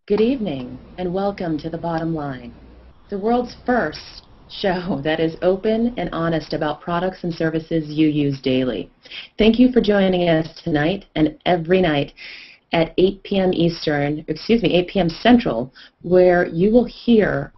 Good evening, and welcome to The Bottom Line, the world's first show that is open and honest about products and services you use daily. Thank you for joining us tonight and every night at 8 p.m. 8 p.m. Central, where you will hear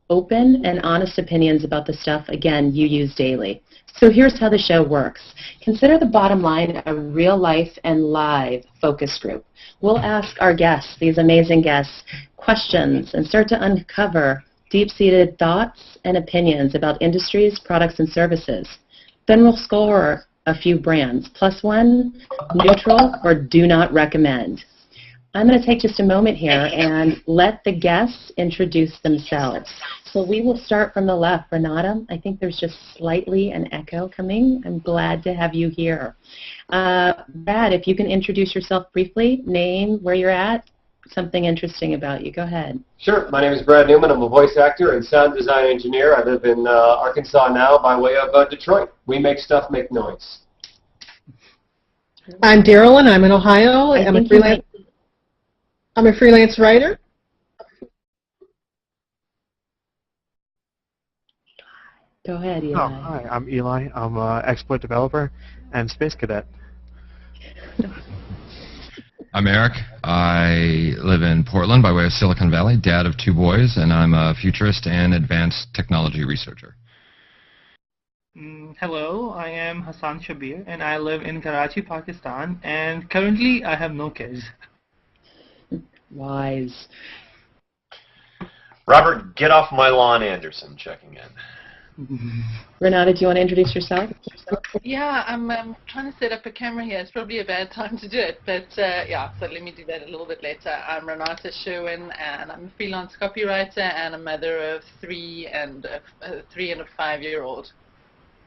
open and honest opinions about the stuff, again, you use daily. So here's how the show works. Consider The Bottom Line a real-life and live focus group. We'll ask our guests, these amazing guests, questions and start to uncover deep-seated thoughts and opinions about industries, products, and services. Then we'll score a few brands, +1, neutral, or do not recommend. I'm going to take just a moment here and let the guests introduce themselves. So we will start from the left. Renata, I think there's just slightly an echo coming. I'm glad to have you here. Brad, if you can introduce yourself briefly, name, where you're at, something interesting about you. Go ahead. Sure. My name is Brad Newman. I'm a voice actor and sound design engineer. I live in Arkansas now by way of Detroit. We make stuff make noise. I'm Darolyn. I'm in Ohio. I'm a freelance writer. Go ahead, Eli. Oh, hi, I'm Eli. I'm an exploit developer and space cadet. I'm Eric. I live in Portland by way of Silicon Valley, dad of 2 boys, and I'm a futurist and advanced technology researcher. Hello, I am Hassan Shabbir, and I live in Karachi, Pakistan, and currently I have no kids. Wise. Robert, get off my lawn, Anderson, checking in. Renata, do you want to introduce yourself? Yeah, I'm trying to set up a camera here. It's probably a bad time to do it, but yeah, so let me do that a little bit later. I'm Renata Sherwin, and I'm a freelance copywriter and a mother of 3 and a 5-year-old.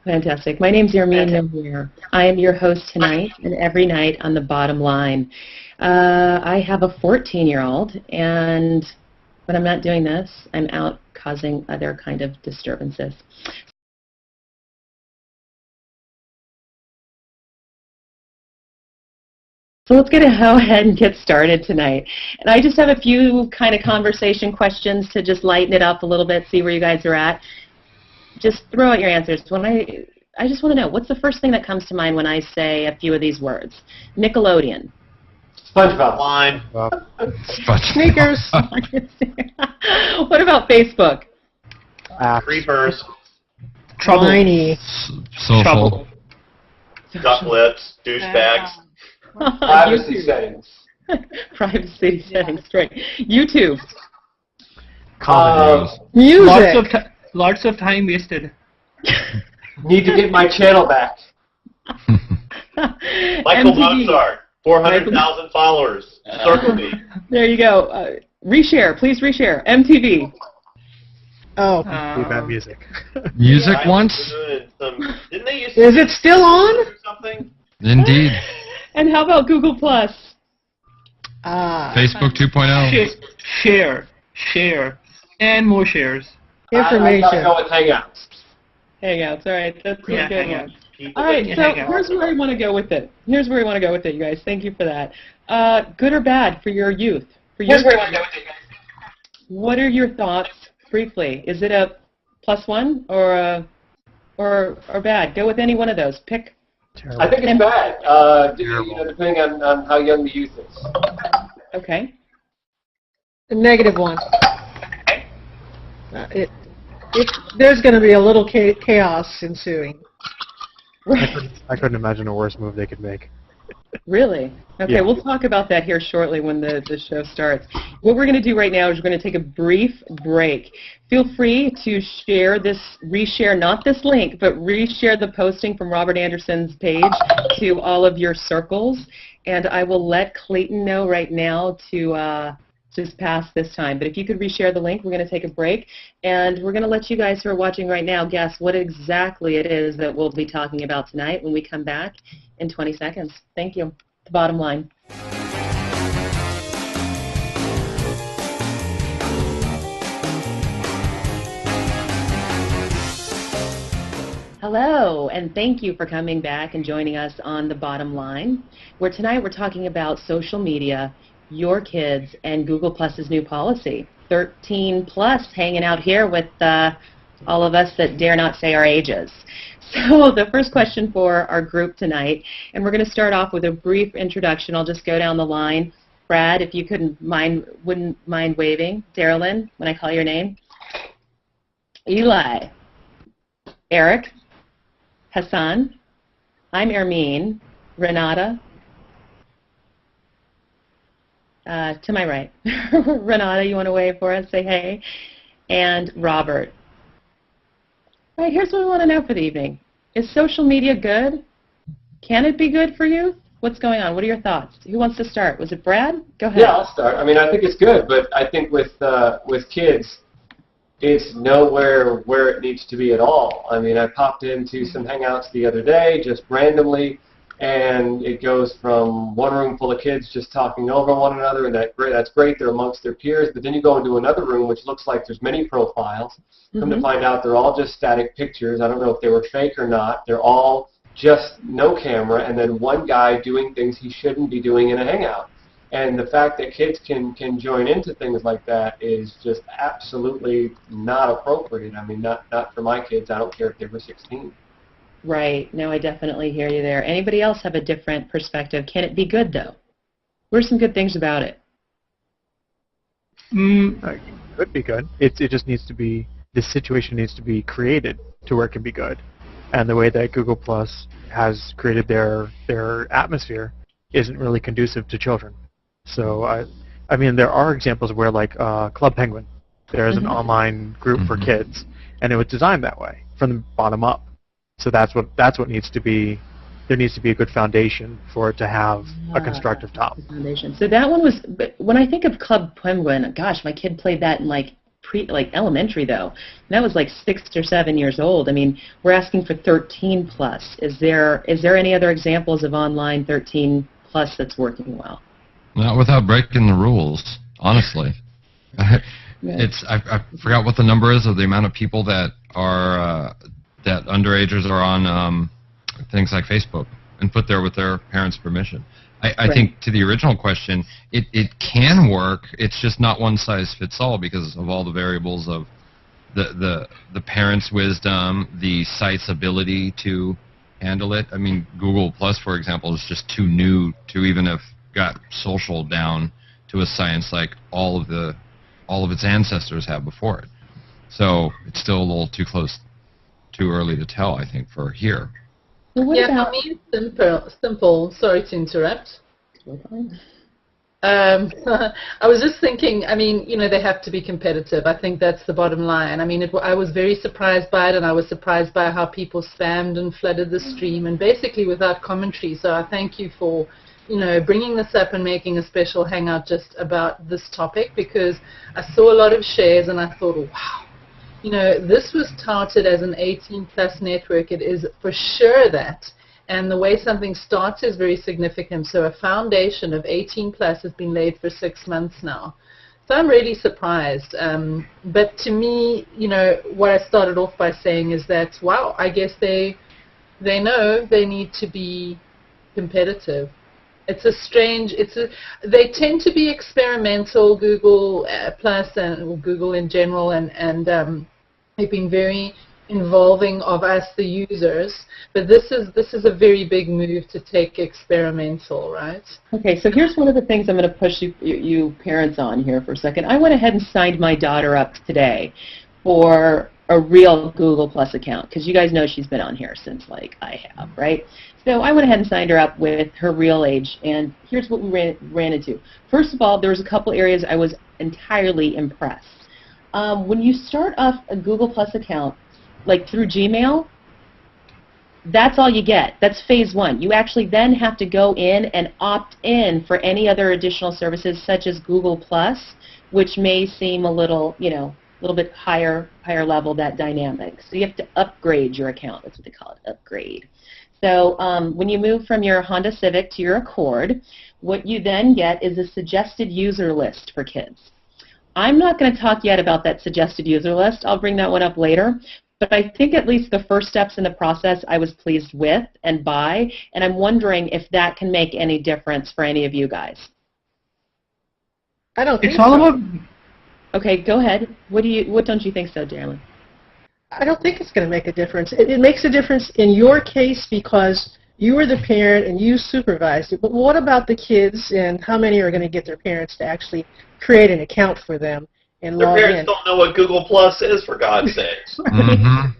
Fantastic. My name's Ngnomire. I am your host tonight and every night on The Bottom Line. I have a 14-year-old, and when I'm not doing this, I'm out causing other kind of disturbances. So let's go ahead and get started tonight. And I just have a few kind of conversation questions to just lighten it up a little bit, see where you guys are at. Just throw out your answers. I just want to know, what's the first thing that comes to mind when I say a few of these words? Nickelodeon. SpongeBob. Line. Sneakers. What about Facebook? Creepers. Tiny. Social. Duck lips. Douchebags. Privacy settings. Privacy settings, right. YouTube. Common Music. Lots of time wasted. Need to get my channel back. Michael MTV. Mozart. 400,000 followers. Circle me. There you go. Reshare. Please reshare. MTV. Oh. bad music. Music Yeah, once? Didn't they used to Is it still on? or something? Indeed. And how about Google Plus? Facebook 2.0. Share, and more shares. I gotta Information. go with Hangouts. Hangouts. All right. That's a Yeah, good Hangouts. one. People All right, that so hang out. here's where I want to go with it. Here's where I want to go with it, you guys. Thank you for that. Good or bad for your youth? Here's where I want to go with it, guys. What are your thoughts, briefly? Is it a +1 or bad? Go with any one of those. Pick. Terrible. I think it's bad, depending on how young the youth is. Okay. The negative one. There's going to be a little chaos ensuing. I couldn't imagine a worse move they could make. Really? Okay, Yeah. we'll talk about that here shortly when the show starts. What we're going to do right now is we're going to take a brief break. Feel free to share this, reshare, not this link, but reshare the posting from Robert Anderson's page to all of your circles. And I will let Clayton know right now to just pass this time. But if you could reshare the link, we're going to take a break. And we're going to let you guys who are watching right now guess what exactly it is that we'll be talking about tonight when we come back in 20 seconds. Thank you. The Bottom Line. Hello, and thank you for coming back and joining us on The Bottom Line, where tonight we're talking about social media your kids and Google Plus's new policy. 13 plus hanging out here with all of us that dare not say our ages. So the first question for our group tonight, and we're going to start off with a brief introduction. I'll just go down the line. Brad, if you wouldn't mind waving. Darolyn, when I call your name. Eli. Eric. Hassan. I'm Hermine. Renata. To my right. Renata, you want to wave for us? Say hey. And Robert. All right, here's what we want to know for the evening. Is social media good? Can it be good for you? What's going on? What are your thoughts? Who wants to start? Was it Brad? Go ahead. Yeah, I'll start. I mean, I think it's good, but I think with kids, it's nowhere where it needs to be at all. I mean, I popped into some Hangouts the other day, just randomly, and it goes from one room full of kids just talking over one another, and that's great. They're amongst their peers, but then you go into another room, which looks like there's many profiles. Come to find out, they're all just static pictures. I don't know if they were fake or not. They're all just no camera, and then one guy doing things he shouldn't be doing in a Hangout. And the fact that kids can join into things like that is just absolutely not appropriate. I mean, not for my kids. I don't care if they were 16. Right. No, I definitely hear you there. Anybody else have a different perspective? Can it be good, though? What are some good things about it? It could be good. It just needs to be, this situation needs to be created to where it can be good. And the way that Google Plus has created their atmosphere isn't really conducive to children. So, I mean, there are examples where, like Club Penguin, there's an online group for kids, and it was designed that way, from the bottom up. So that's what needs to be. There needs to be a good foundation for it to have a constructive top. Foundation. So that one was, when I think of Club Penguin, gosh, my kid played that in like elementary though. And that was like 6 or 7 years old. I mean, we're asking for 13 plus. Is there any other examples of online 13 plus that's working well? Not without breaking the rules, honestly. I forgot what the number is of the amount of people that are that underagers are on things like Facebook and put there with their parents' permission. I think to the original question, it can work. It's just not one size fits all because of all the variables of the parents' wisdom, the site's ability to handle it. I mean, Google Plus, for example, is just too new to even have got social down to a science like all of its ancestors have before it. So it's still a little too early to tell, I think, for here. Well, Yeah, for me it's simple. Sorry to interrupt. I was just thinking, I mean, you know, they have to be competitive. I think that's the bottom line. I mean, I was very surprised by it, and I was surprised by how people spammed and flooded the stream, and basically without commentary. So I thank you for, you know, bringing this up and making a special hangout just about this topic, because I saw a lot of shares and I thought, wow. You know, this was touted as an 18-plus network. It is for sure that. And the way something starts is very significant. So a foundation of 18-plus has been laid for 6 months now. So I'm really surprised. But to me, you know, what I started off by saying is that, wow, I guess they know they need to be competitive. They tend to be experimental, Google Plus and Google in general, and they've been very involving of us, the users. But this is a very big move to take experimental, right? Okay, so here's one of the things I'm going to push you parents on here for a second. I went ahead and signed my daughter up today for a real Google Plus account, because you guys know she's been on here since like I have, right? So I went ahead and signed her up with her real age, and here's what we ran into. First of all, there was a couple areas I was entirely impressed. When you start off a Google Plus account, like through Gmail, that's all you get. That's phase one. You actually then have to go in and opt in for any other additional services such as Google Plus, which may seem a little, you know, a little bit higher level, that dynamic. So you have to upgrade your account. That's what they call it, upgrade. So when you move from your Honda Civic to your Accord, what you then get is a suggested user list for kids. I'm not going to talk yet about that suggested user list. I'll bring that one up later. But I think at least the first steps in the process I was pleased with and by, and I'm wondering if that can make any difference for any of you guys. I don't think It's all so. about. Okay, go ahead. What don't you think so, Darolyn? I don't think it's going to make a difference. It makes a difference in your case because you were the parent and you supervised it. But what about the kids, and how many are going to get their parents to actually create an account for them and Their log parents in? don't know what Google Plus is, for God's sakes. Mm-hmm.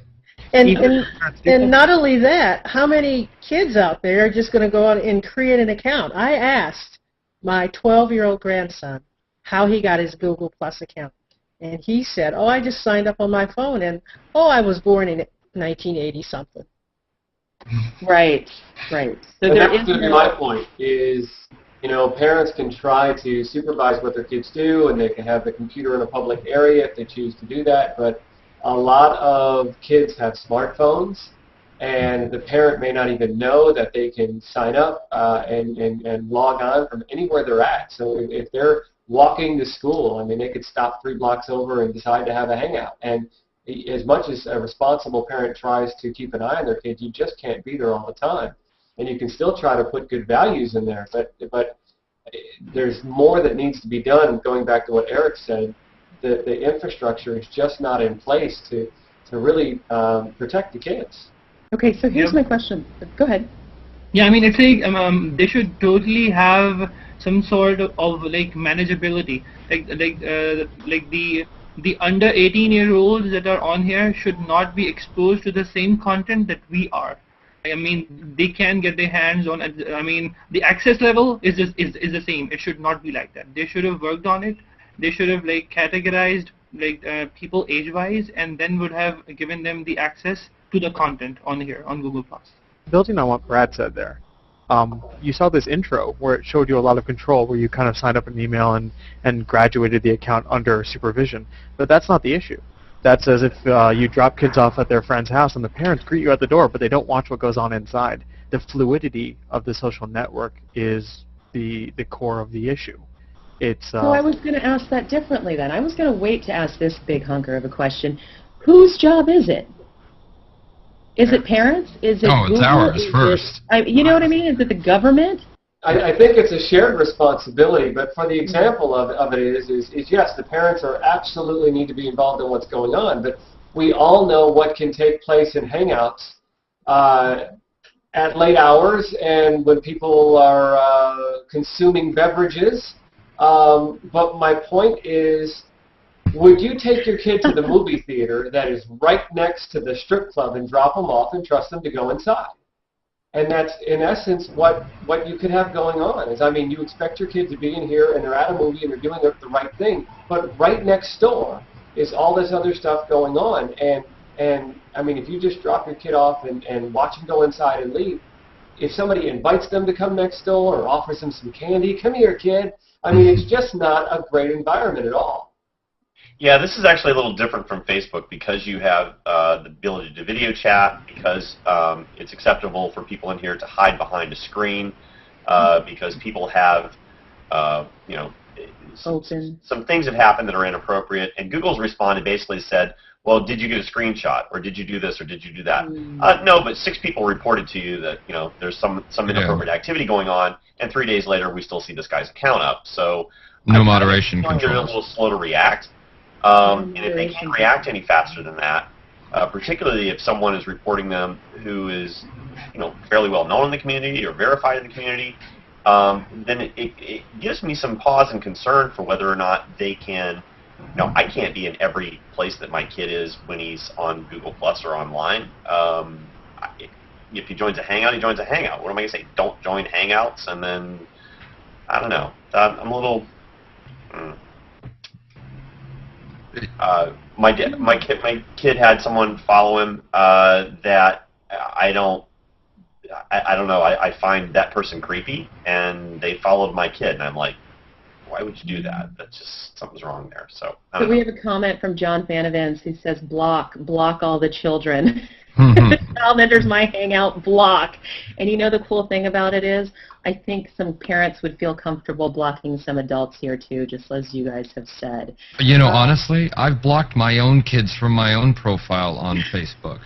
And not only that, how many kids out there are just going to go out and create an account? I asked my 12-year-old grandson how he got his Google Plus account. And he said, oh, I just signed up on my phone, and, oh, I was born in 1980-something. Right, right. So And there that's is going to be my point, is, parents can try to supervise what their kids do, and they can have the computer in a public area if they choose to do that, but a lot of kids have smartphones, and the parent may not even know that they can sign up and log on from anywhere they're at. So if they're walking to school, they could stop 3 blocks over and decide to have a hangout. And as much as a responsible parent tries to keep an eye on their kids, you just can't be there all the time. And you can still try to put good values in there, but there's more that needs to be done. Going back to what Eric said, the infrastructure is just not in place to really protect the kids. Okay, so here's my question. Go ahead. Yeah, it's like they should totally have some sort of manageability. Like the under 18-year-olds that are on here should not be exposed to the same content that we are. They can get their hands on. The access level is the same. It should not be like that. They should have worked on it. They should have categorized people age-wise, and then would have given them the access to the content on here on Google+. Building on what Brad said there, you saw this intro where it showed you a lot of control, where you kind of signed up an email and graduated the account under supervision. But that's not the issue. That's as if you drop kids off at their friend's house and the parents greet you at the door, but they don't watch what goes on inside. The fluidity of the social network is the core of the issue. It's. So I was going to ask that differently then. I was going to wait to ask this big hunker of a question. Whose job is it? Is it parents? Is it Google? It's ours first. You know what I mean? Is it the government? I think it's a shared responsibility, but for the example of it is yes, the parents are absolutely need to be involved in what's going on, but we all know what can take place in Hangouts at late hours and when people are consuming beverages. But my point is, would you take your kid to the movie theater that is right next to the strip club and drop them off and trust them to go inside? And that's, in essence, what you could have going on. Is, you expect your kid to be in here and they're at a movie and they're doing the right thing, but right next door is all this other stuff going on. And if you just drop your kid off and watch them go inside and leave, if somebody invites them to come next door or offers them some candy, come here, kid. It's just not a great environment at all. Yeah, this is actually a little different from Facebook because you have the ability to video chat, because it's acceptable for people in here to hide behind a screen, because people have, some things have happened that are inappropriate, and Google's responded, basically said, well, did you get a screenshot, or did you do this, or did you do that? No, but 6 people reported to you that there's some inappropriate activity going on, and 3 days later we still see this guy's account up. So no moderation controls. They're a little slow to react. And if they can't react any faster than that, particularly if someone is reporting them who is, fairly well known in the community or verified in the community, then it gives me some pause and concern for whether or not they can. I can't be in every place that my kid is when he's on Google Plus or online. If he joins a Hangout, he joins a Hangout. What am I going to say? Don't join Hangouts, and then I don't know. I'm a little. My kid had someone follow him that I don't know. I find that person creepy, and they followed my kid, and I'm like, why would you do that? That's just, something's wrong there. So we have a comment from John Fanavans who says, block all the children. The child enters my Hangout, block. And the cool thing about it is, I think some parents would feel comfortable blocking some adults here too, just as you guys have said. Honestly, I've blocked my own kids from my own profile on Facebook.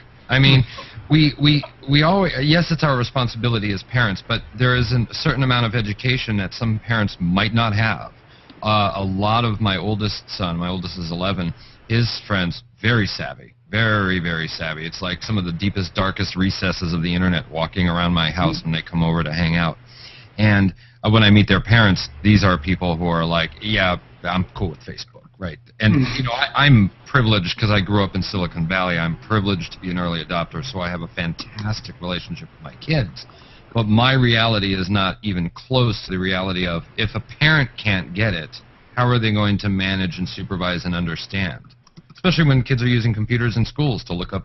We always, yes, it's our responsibility as parents, but there is a certain amount of education that some parents might not have. a lot of my oldest is 11, his friends, very savvy. Very, very savvy. It's like some of the deepest, darkest recesses of the internet walking around my house when they come over to hang out. And when I meet their parents, these are people who are like, yeah, I'm cool with Facebook, right? And, you know, I'm privileged because I grew up in Silicon Valley. I'm privileged to be an early adopter, so I have a fantastic relationship with my kids. But my reality is not even close to the reality of if a parent can't get it, how are they going to manage and supervise and understand? Especially when kids are using computers in schools to look up,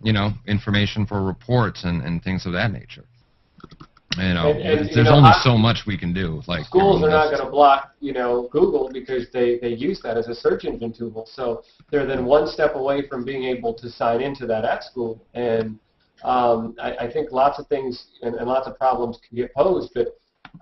you know, information for reports and things of that nature. You know, there's only so much we can do. Like schools are not going to block, you know, Google because they use that as a search engine tool. So they're then one step away from being able to sign into that at school. And I think lots of things and lots of problems can get posed. But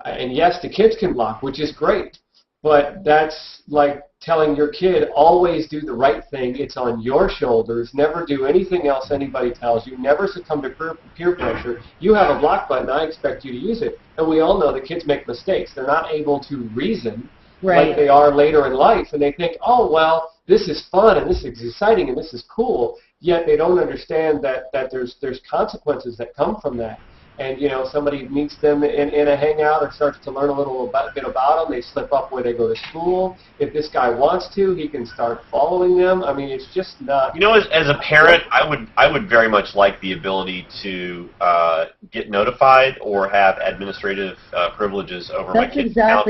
and yes, the kids can block, which is great. But that's like telling your kid, always do the right thing. It's on your shoulders. Never do anything else anybody tells you. Never succumb to peer pressure. You have a block button. I expect you to use it. And we all know that kids make mistakes. They're not able to reason like they are later in life. And they think, oh, well, this is fun and this is exciting and this is cool. Yet they don't understand that there's consequences that come from that. And, you know, somebody meets them in a hangout or starts to learn a little bit about them. They slip up where they go to school. If this guy wants to, he can start following them. I mean, it's just not... You know, as a parent, I would very much like the ability to get notified or have administrative privileges over my kid's account.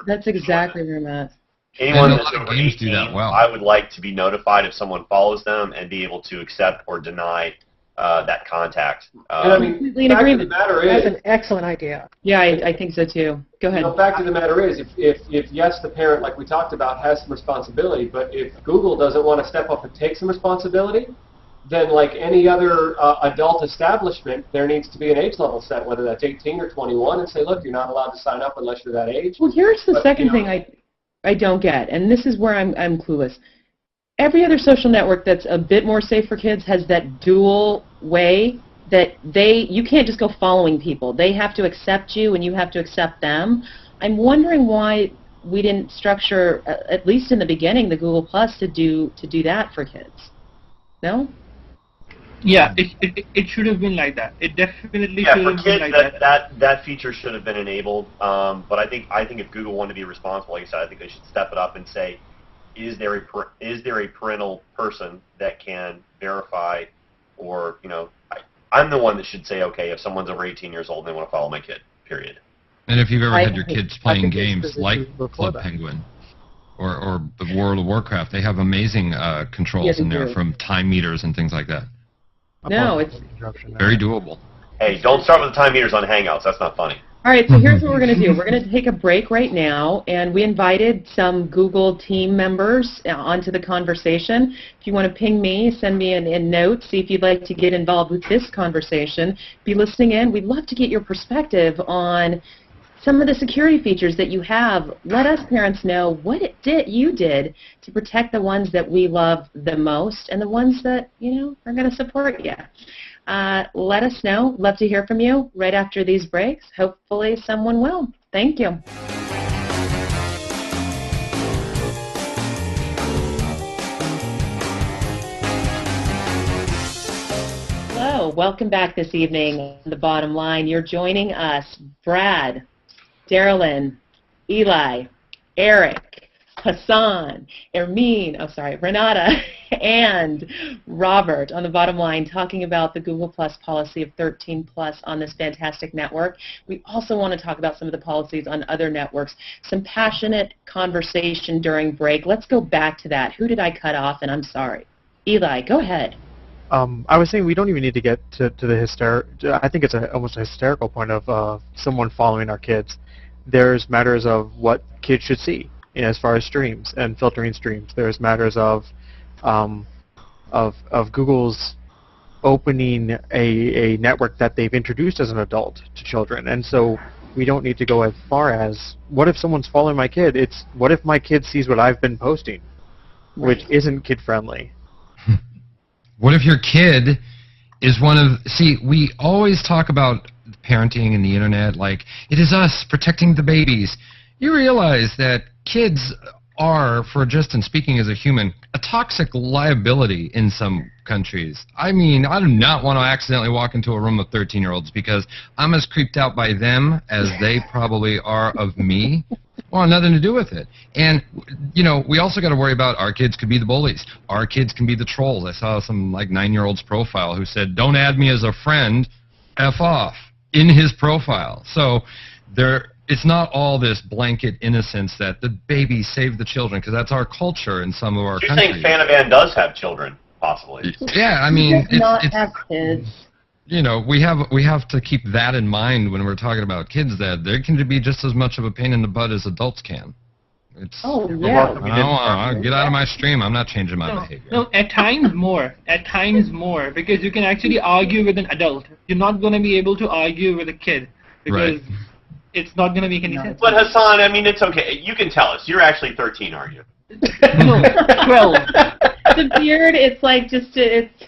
That's exactly where I'm at. Anyone that's over 18, I would like to be notified if someone follows them and be able to accept or deny that contact. And I mean, the fact of the matter is, that's an excellent idea. Yeah, I think so too. Go ahead. The fact of the matter is, if yes, the parent, like we talked about, has some responsibility, but if Google doesn't want to step up and take some responsibility, then like any other adult establishment, there needs to be an age level set, whether that's 18 or 21, and say, look, you're not allowed to sign up unless you're that age. Well, here's the second thing I don't get, and this is where I'm clueless. Every other social network that's a bit more safe for kids has that dual way that you can't just go following people. They have to accept you and you have to accept them. I'm wondering why we didn't structure, at least in the beginning, the Google Plus to do that for kids. No? Yeah, it should have been like that. It definitely should have been like that. That feature should have been enabled. But I think if Google wanted to be responsible, like you said, I think they should step it up and say, is there a parental person that can verify, or, you know, I'm the one that should say, okay, if someone's over 18 years old and they want to follow my kid, period. And if you've ever had your kids playing games like Club Penguin or the World of Warcraft, they have amazing controls in there from time meters and things like that. No, it's very doable. Hey, don't start with the time meters on Hangouts. That's not funny. All right, so here's what we're going to do. We're going to take a break right now, and we invited some Google team members onto the conversation. If you want to ping me, send me a note, see if you'd like to get involved with this conversation. Be listening in. We'd love to get your perspective on some of the security features that you have. Let us parents know what you did to protect the ones that we love the most and the ones that, you know, are going to support you. Let us know. Love to hear from you right after these breaks. Hopefully someone will. Thank you. Hello. Welcome back this evening. The Bottom Line. You're joining us, Brad, Darolyn, Eli, Eric, Hassan, Hermine, Renata, and Robert on the Bottom Line, talking about the Google Plus policy of 13 plus on this fantastic network. We also want to talk about some of the policies on other networks. Some passionate conversation during break. Let's go back to that. Who did I cut off? And I'm sorry. Eli, go ahead. I was saying we don't even need to get to the I think it's almost a hysterical point of someone following our kids. There's matters of what kids should see, you know, as far as streams and filtering streams. There's matters of Google's opening a network that they've introduced as an adult to children, and so we don't need to go as far as, what if someone's following my kid? It's, what if my kid sees what I've been posting, which isn't kid friendly? What if your kid is one of, see, we always talk about parenting and the internet like it is us protecting the babies. you realize that kids are, for just in speaking as a human, a toxic liability in some countries. I mean, I do not want to accidentally walk into a room of 13-year-olds because I'm as creeped out by them as they probably are of me. Well, nothing to do with it. And, you know, we also got to worry about our kids could be the bullies. Our kids can be the trolls. I saw some, like, 9-year-old's profile who said, don't add me as a friend, F off, in his profile. So it's not all this blanket innocence that the babies save the children, because that's our culture in some of our countries. You're saying Fanavan does have children, possibly. Yeah, I mean, not have kids. You know, we have to keep that in mind when we're talking about kids, that they can be just as much of a pain in the butt as adults can. Oh, yeah. I don't get out of my stream. I'm not changing my behavior. No, at times more. At times more, because you can actually argue with an adult. You're not going to be able to argue with a kid, because it's not going to make any sense. But Hassan, I mean, it's okay. You can tell us. You're actually 13, aren't you? No, 12. The beard, it's like it's...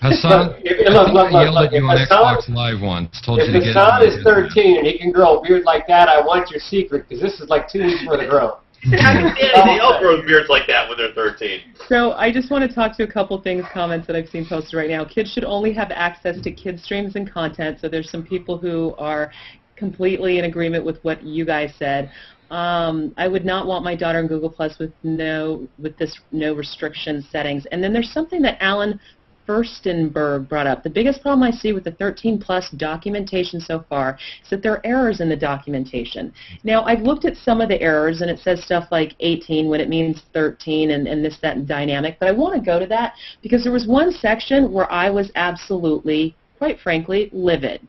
Hassan, I yelled at you on Xbox Live once. Told you to get Hassan is 13 and he can grow a beard like that, I want your secret, because this is like 2 weeks worth of growth. I don't see anybody else grows beards like that when they're 13. So I just want to talk to a couple things, comments that I've seen posted right now. Kids should only have access to kids streams and content. So there's some people who are completely in agreement with what you guys said. I would not want my daughter in Google Plus with no restriction settings. And then there's something that Alan Furstenberg brought up. The biggest problem I see with the 13-plus documentation so far is that there are errors in the documentation. Now, I've looked at some of the errors, and it says stuff like 18 when it means 13 and this, that, and dynamic. But I want to go to that because there was one section where I was absolutely, quite frankly, livid.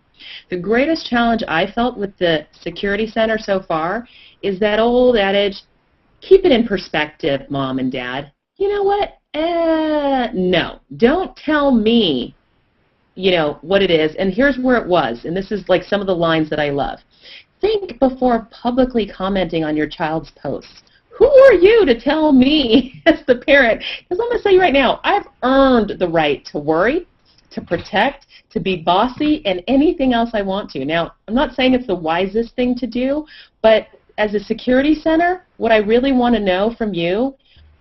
The greatest challenge I felt with the Security Center so far is that old adage, keep it in perspective, Mom and Dad. You know what? No. Don't tell me, you know, what it is. And here's where it was. And this is like some of the lines that I love. Think before publicly commenting on your child's posts. Who are you to tell me as the parent? Because I'm going to tell you right now, I've earned the right to worry, to protect, to be bossy, and anything else I want to. Now, I'm not saying it's the wisest thing to do, but as a security center, what I really want to know from you,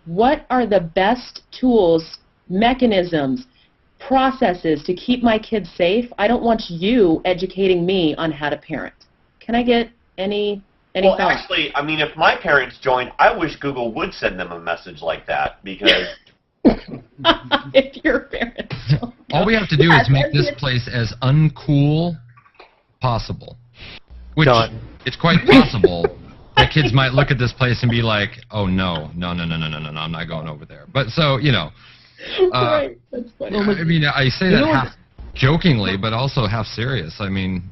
what are the best tools, mechanisms, processes to keep my kids safe? I don't want you educating me on how to parent. Can I get any thoughts? Actually, I mean, if my parents joined, I wish Google would send them a message like that, because... If your parents don't. All we have to do is make this place as uncool possible. Which, it's quite possible that kids might look at this place and be like, oh, no, I'm not going over there. But so, you know, right, that's funny. I mean, I say that half jokingly, but also half serious. I mean,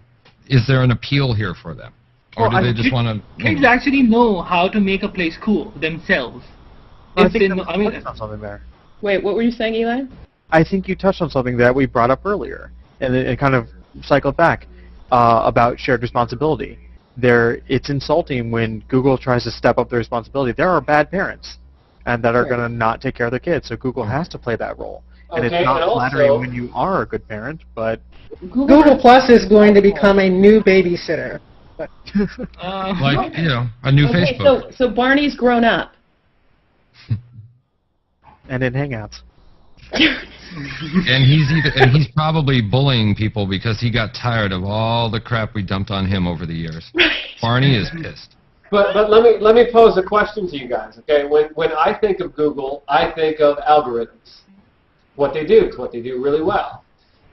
is there an appeal here for them? Or do they just want to... Kids actually know how to make a place cool themselves. I think you touched on something there. Wait, what were you saying, Eli? I think you touched on something that we brought up earlier, and it kind of cycled back about shared responsibility. It's insulting when Google tries to step up their responsibility. There are bad parents, and that are going to not take care of their kids, so Google has to play that role. And it's not flattering when you are a good parent, but... Google Plus is going to become a new babysitter. Like, you know, a new Facebook. So Barney's grown up. And in Hangouts. And he's probably bullying people because he got tired of all the crap we dumped on him over the years. Barney is pissed. But let me pose a question to you guys. Okay, when I think of Google, I think of algorithms. What they do, it's what they do really well.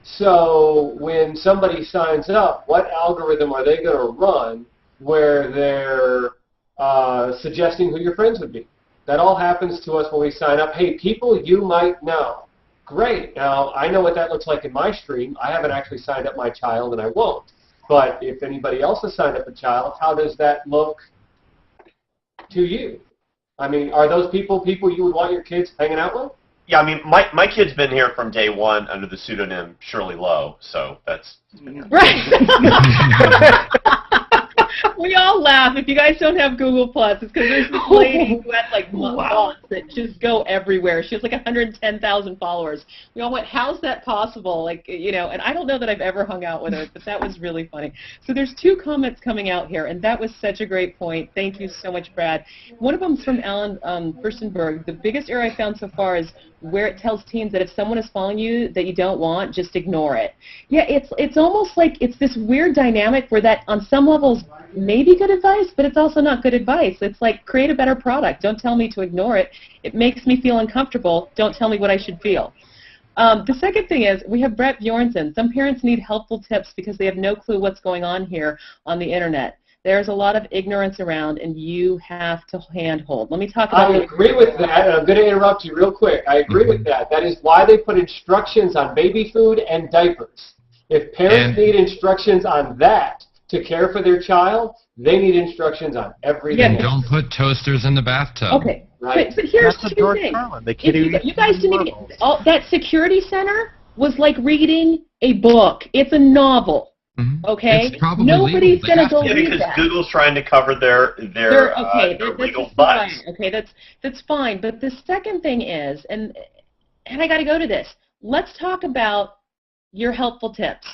So when somebody signs up, what algorithm are they going to run where they're suggesting who your friends would be? That all happens to us when we sign up. Hey, people you might know. Great. Now, I know what that looks like in my stream. I haven't actually signed up my child, and I won't. But if anybody else has signed up a child, how does that look to you? I mean, are those people you would want your kids hanging out with? Yeah, I mean, my kid's been here from day one under the pseudonym Shirley Lowe, so that's... Right. We all laugh. If you guys don't have Google Plus, it's because there's this lady who has like bots that just go everywhere. She has like 110,000 followers. We all went, how's that possible? Like, you know, and I don't know that I've ever hung out with her, but that was really funny. So there's 2 comments coming out here, and that was such a great point. Thank you so much, Brad. One of them's from Alan Furstenberg. The biggest error I found so far is where it tells teens that if someone is following you that you don't want, just ignore it. Yeah, it's almost like it's this weird dynamic where that on some levels may be good advice, but it's also not good advice. It's like, create a better product. Don't tell me to ignore it. It makes me feel uncomfortable. Don't tell me what I should feel. The second thing is, we have Brett Bjornson. Some parents need helpful tips because they have no clue what's going on here on the internet. There's a lot of ignorance around, and you have to handhold. Let me talk about I agree with that, and I'm going to interrupt you real quick. I agree with that. That is why they put instructions on baby food and diapers. If parents need instructions on that to care for their child, they need instructions on everything. And don't put toasters in the bathtub. Okay, right. but here's That's two things. You guys didn't even, that security center was like reading a book. It's a novel. Mm-hmm. Okay, it's probably nobody's legal. gonna go Yeah, read because that. Google's trying to cover their legal butts. Fine. Okay, that's fine. But the second thing is, and I got to go to this. Let's talk about your helpful tips.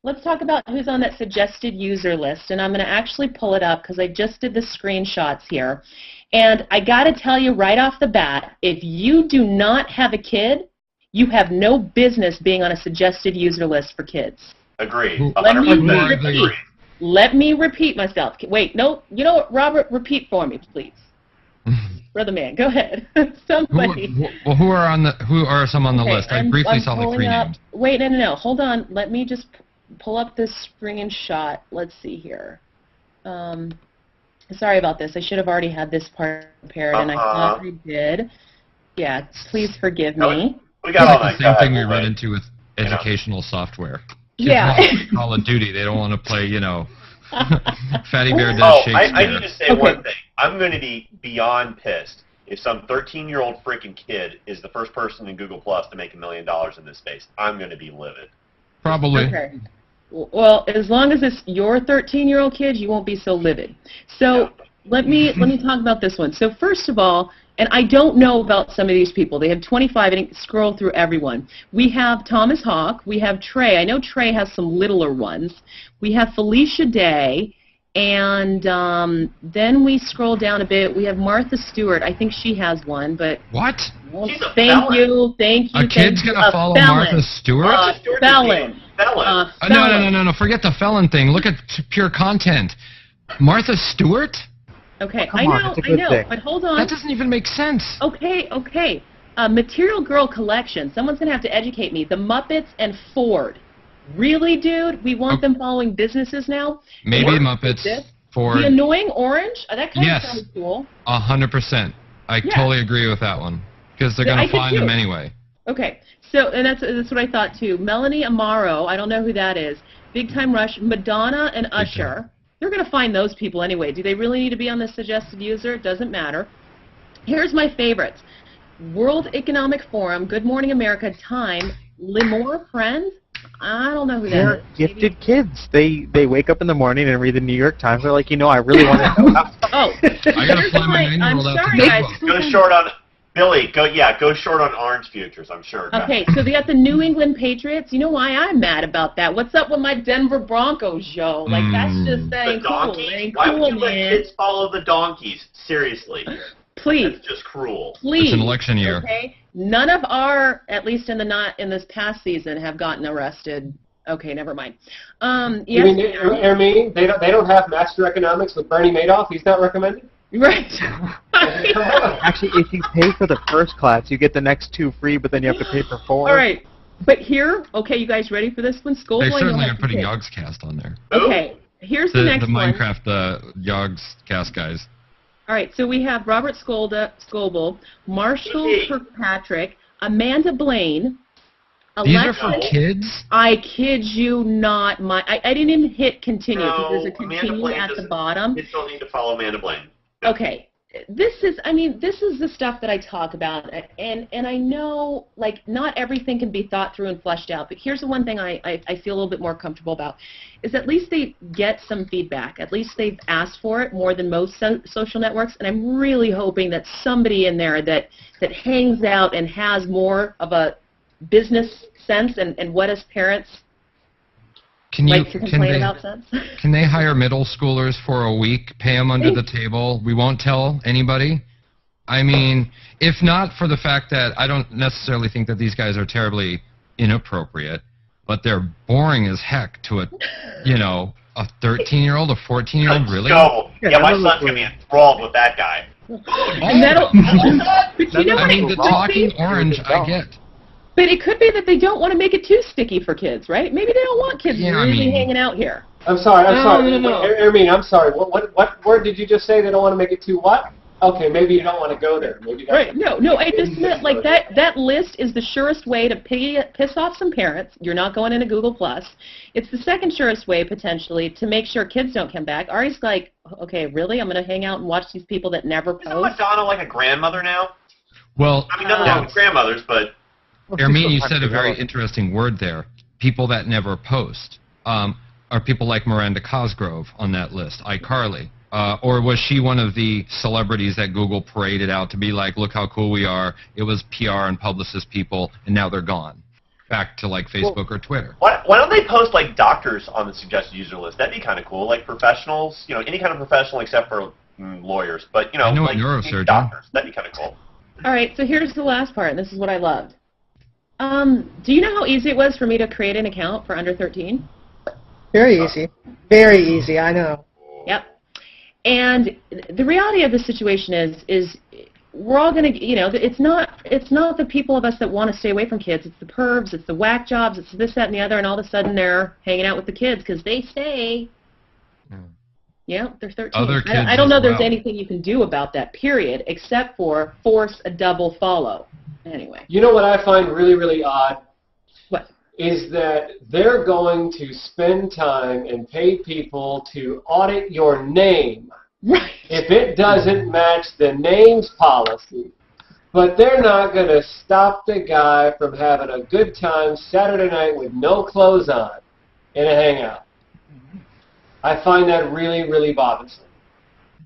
Let's talk about who's on that suggested user list, and I'm going to actually pull it up because I just did the screenshots here. And I got to tell you right off the bat, if you do not have a kid, you have no business being on a suggested user list for kids. Agreed. Let me repeat myself. Wait, no, you know what, Robert, repeat for me, please. Brother man, go ahead. Somebody. Who are some on the list? I briefly saw like 3 names. Wait, no. Hold on. Let me just pull up this screenshot. Let's see here. Sorry about this. I should have already had this part prepared, and I thought I did. Yeah, please forgive me. We got all the same thing we run into with educational software. Yeah. Call of Duty. They don't want to play, you know, Fatty Bear does Shakespeare. I need to say one thing. I'm going to be beyond pissed if some 13-year-old freaking kid is the first person in Google Plus to make $1 million in this space. I'm going to be livid. Probably. Okay. Well, as long as it's your 13-year-old kid, you won't be so livid. So let me talk about this one. So first of all, and I don't know about some of these people. They have 25. I didn't scroll through everyone. We have Thomas Hawk. We have Trey. I know Trey has some littler ones. We have Felicia Day. And then we scroll down a bit. We have Martha Stewart. I think she has one, but... What? Thank you. A kid's going to follow Martha Stewart? Felon. No. Forget the felon thing. Look at pure content. Martha Stewart? Okay, I know, but hold on. That doesn't even make sense. Okay. Material Girl Collection. Someone's going to have to educate me. The Muppets and Ford. Really, dude? We want them following businesses now? Maybe Muppets, Ford. The Annoying Orange? That kind of sounds cool. 100%. I totally agree with that one. Because they're going to find them anyway. Okay. So, and that's what I thought, too. Melanie Amaro. I don't know who that is. Big Time Rush. Madonna and Usher. They're going to find those people anyway. Do they really need to be on the suggested user? It doesn't matter. Here's my favorites. World Economic Forum, Good Morning America, Time, Limor Friend. I don't know who that is. They're gifted kids. They wake up in the morning and read the New York Times. They're like, I really want to know how. I got to fly my 9-year-old out to guys. Go short on... Billy, go short on orange futures, I'm sure. Okay, so they got the New England Patriots. You know why I'm mad about that? What's up with my Denver Broncos, Joe? Like, that's just saying cool. Why would you let kids follow the donkeys? Seriously. Please. That's just cruel. Please. It's an election year. Okay? None of our, at least in this past season, have gotten arrested. Okay, never mind. You mean, Hermine, they don't have Master Economics with Bernie Madoff? He's not recommended? Right. Actually, if you pay for the first class, you get the next 2 free, but then you have to pay for 4. All right. But here, okay, you guys ready for this one? They certainly are putting Yogscast on there. Okay. Here's the next one. The Minecraft Yogscast guys. All right, so we have Robert Scoble, Marshall Kirkpatrick, Amanda Blaine, These are for kids? I kid you not. I didn't even hit continue because there's a continue at the bottom. Kids don't need to follow Amanda Blaine. Okay. this is the stuff that I talk about, and I know, like, not everything can be thought through and fleshed out, but here's the one thing I feel a little bit more comfortable about, is at least they get some feedback. At least they've asked for it more than most social networks, and I'm really hoping that somebody in there that hangs out and has more of a business sense and what as parents like to complain about sense. Can they hire middle schoolers for a week, pay them under the table? We won't tell anybody? I mean, if not for the fact that I don't necessarily think that these guys are terribly inappropriate, but they're boring as heck to a 13-year-old, a 14-year-old, really? No. Yeah, my son's going to be enthralled with that guy. And that'll, but you know what? The talking orange, I get. But it could be that they don't want to make it too sticky for kids, right? Maybe they don't want kids really hanging out here. I'm sorry. No. Hermine, I'm sorry. What word did you just say? They don't want to make it too what? Okay, maybe you don't want to go there. Maybe right. No. I just meant like that list is the surest way to piss off some parents. You're not going into Google+. It's the second surest way, potentially, to make sure kids don't come back. Ari's like, okay, really? I'm going to hang out and watch these people that never post? Isn't Madonna like a grandmother now? Well, I mean, nothing wrong with grandmothers, but... Hermine, you said a very interesting word there. People that never post. Are people like Miranda Cosgrove on that list, iCarly? Or was she one of the celebrities that Google paraded out to be like, look how cool we are, it was PR and publicist people, and now they're gone? Back to like Facebook or Twitter. Why don't they post like doctors on the suggested user list? That'd be kind of cool. Like professionals, any kind of professional except for lawyers. But, I know like a neurosurgeon. Doctors. That'd be kind of cool. All right, so here's the last part, and this is what I loved. Do you know how easy it was for me to create an account for under 13? Very easy. Very easy, I know. Yep. And the reality of the situation is we're all going to, it's not the people of us that want to stay away from kids. It's the pervs, it's the whack jobs, it's this, that, and the other, and all of a sudden they're hanging out with the kids because they stay. Yeah, they're 13. I don't know there's anything you can do about that, period, except for force a double follow. Anyway. You know what I find really, really odd? What? Is that they're going to spend time and pay people to audit your name. Right. If it doesn't match the names policy. But they're not going to stop the guy from having a good time Saturday night with no clothes on in a hangout. I find that really, really bothersome.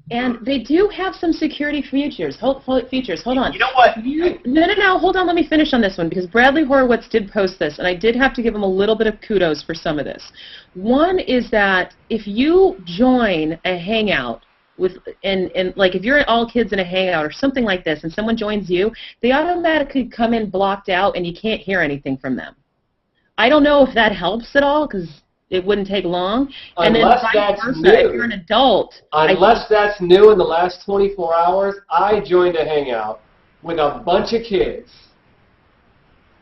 And they do have some security features. Hold on. You know what? No. Hold on. Let me finish on this one because Bradley Horowitz did post this, and I did have to give him a little bit of kudos for some of this. One is that if you join a hangout and like if you're all kids in a hangout or something like this, and someone joins you, they automatically come in blocked out, and you can't hear anything from them. I don't know if that helps at all because it wouldn't take long. Unless and then that's versa, new. if you're an adult. Unless that's new in the last 24 hours, I joined a hangout with a bunch of kids.